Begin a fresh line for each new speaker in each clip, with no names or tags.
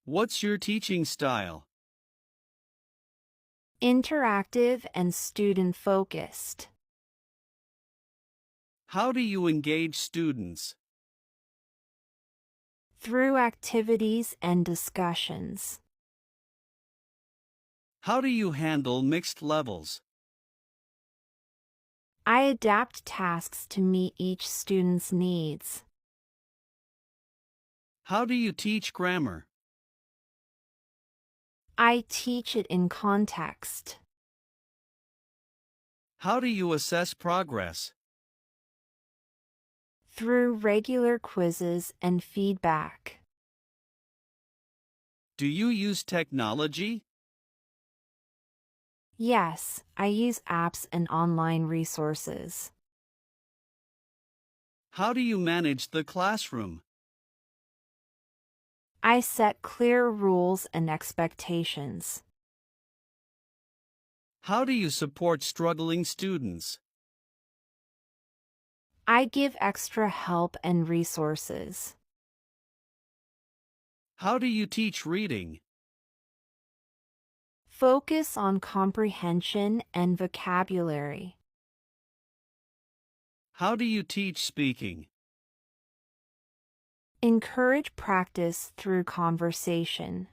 What's your teaching style?
Interactive and student-focused.
How do you engage students?
Through activities and discussions.
How do you handle mixed levels?
I adapt tasks to meet each student's needs.
How do you teach grammar?
I teach it in context.
How do you assess progress?
Through regular quizzes and feedback.
Do you use technology?
Yes, I use apps and online resources.
How do you manage the classroom?
I set clear rules and expectations.
How do you support struggling students?
I give extra help and resources.
How do you teach reading?
Focus on comprehension and vocabulary.
How do you teach speaking?
Encourage practice through conversation.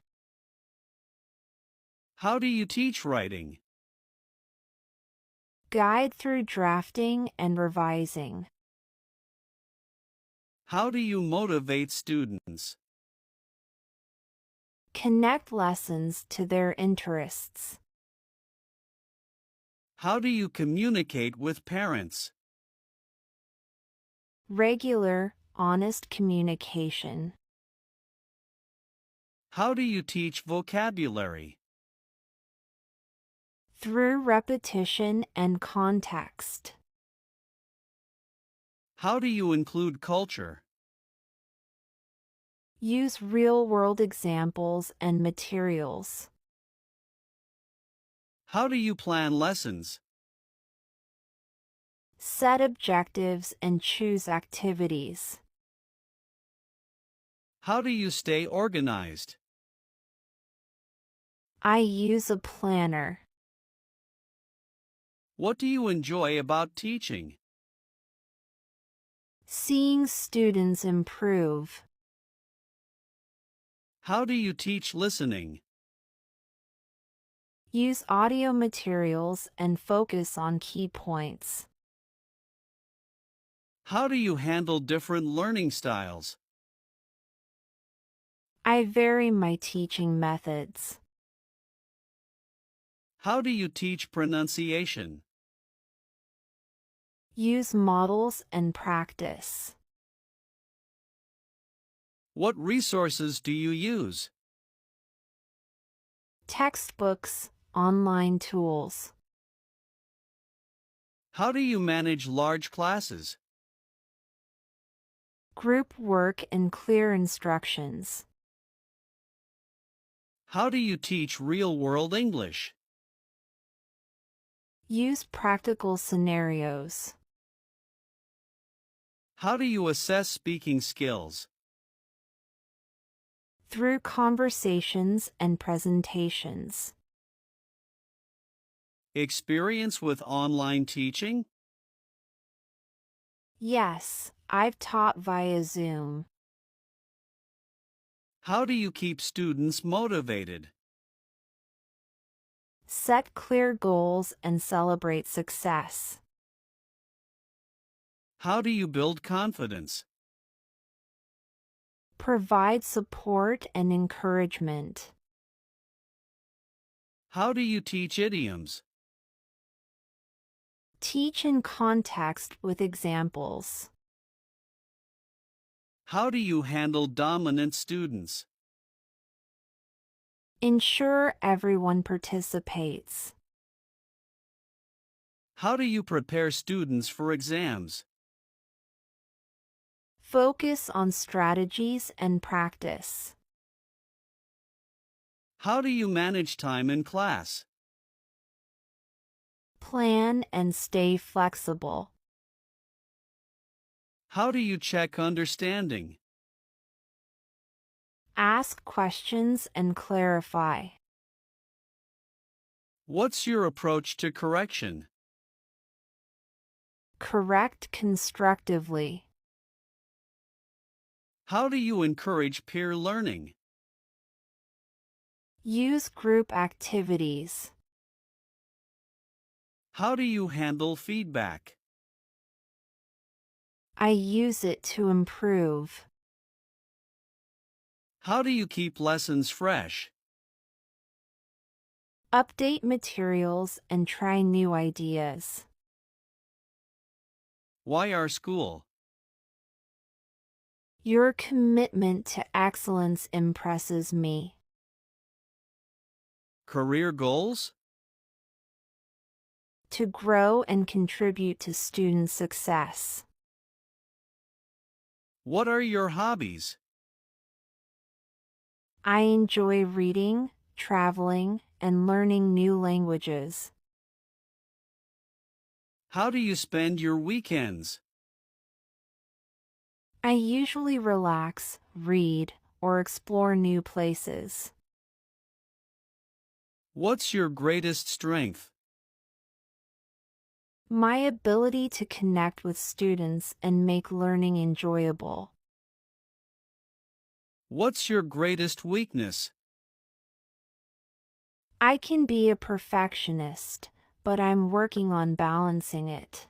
How do you teach writing?
Guide through drafting and revising.
How do you motivate students?
Connect lessons to their interests.
How do you communicate with parents?
Regular, honest communication.
How do you teach vocabulary?
Through repetition and context.
How do you include culture?
Use real-world examples and materials.
How do you plan lessons?
Set objectives and choose activities.
How do you stay organized?
I use a planner.
What do you enjoy about teaching?
Seeing students improve.
How do you teach listening?
Use audio materials and focus on key points.
How do you handle different learning styles?
I vary my teaching methods.
How do you teach pronunciation?
Use models and practice.
What resources do you use?
Textbooks, online tools.
How do you manage large classes?
Group work and clear instructions.
How do you teach real-world English?
Use practical scenarios.
How do you assess speaking skills?
Through conversations and presentations.
Experience with online teaching?
Yes, I've taught via Zoom.
How do you keep students motivated?
Set clear goals and celebrate success.
How do you build confidence?
Provide support and encouragement.
How do you teach idioms?
Teach in context with examples.
How do you handle dominant students?
Ensure everyone participates.
How do you prepare students for exams?
Focus on strategies and practice.
How do you manage time in class?
Plan and stay flexible.
How do you check understanding?
Ask questions and clarify.
What's your approach to correction?
Correct constructively.
How do you encourage peer learning?
Use group activities.
How do you handle feedback?
I use it to improve.
How do you keep lessons fresh?
Update materials and try new ideas.
Why our school?
Your commitment to excellence impresses me.
Career goals?
To grow and contribute to student success.
What are your hobbies?
I enjoy reading, traveling, and learning new languages.
How do you spend your weekends?
I usually relax, read, or explore new places.
What's your greatest strength?
My ability to connect with students and make learning enjoyable.
What's your greatest weakness?
I can be a perfectionist, but I'm working on balancing it.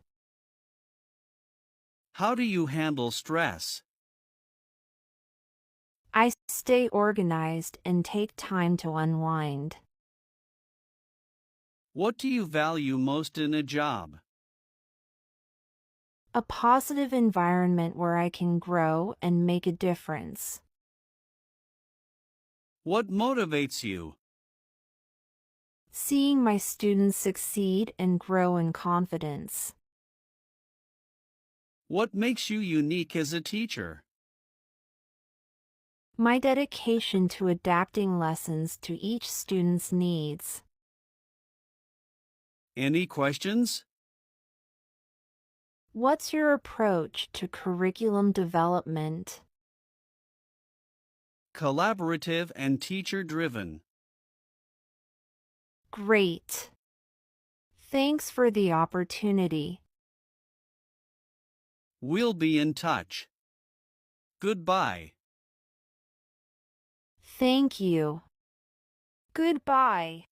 How do you handle stress?
I stay organized and take time to unwind.
What do you value most in a job?
A positive environment where I can grow and make a difference.
What motivates you?
Seeing my students succeed and grow in confidence.
What makes you unique as a teacher?
My dedication to adapting lessons to each student's needs.
Any questions?
What's your approach to curriculum development?
Collaborative and teacher-driven.
Great. Thanks for the opportunity.
We'll be in touch. Goodbye.
Thank you. Goodbye.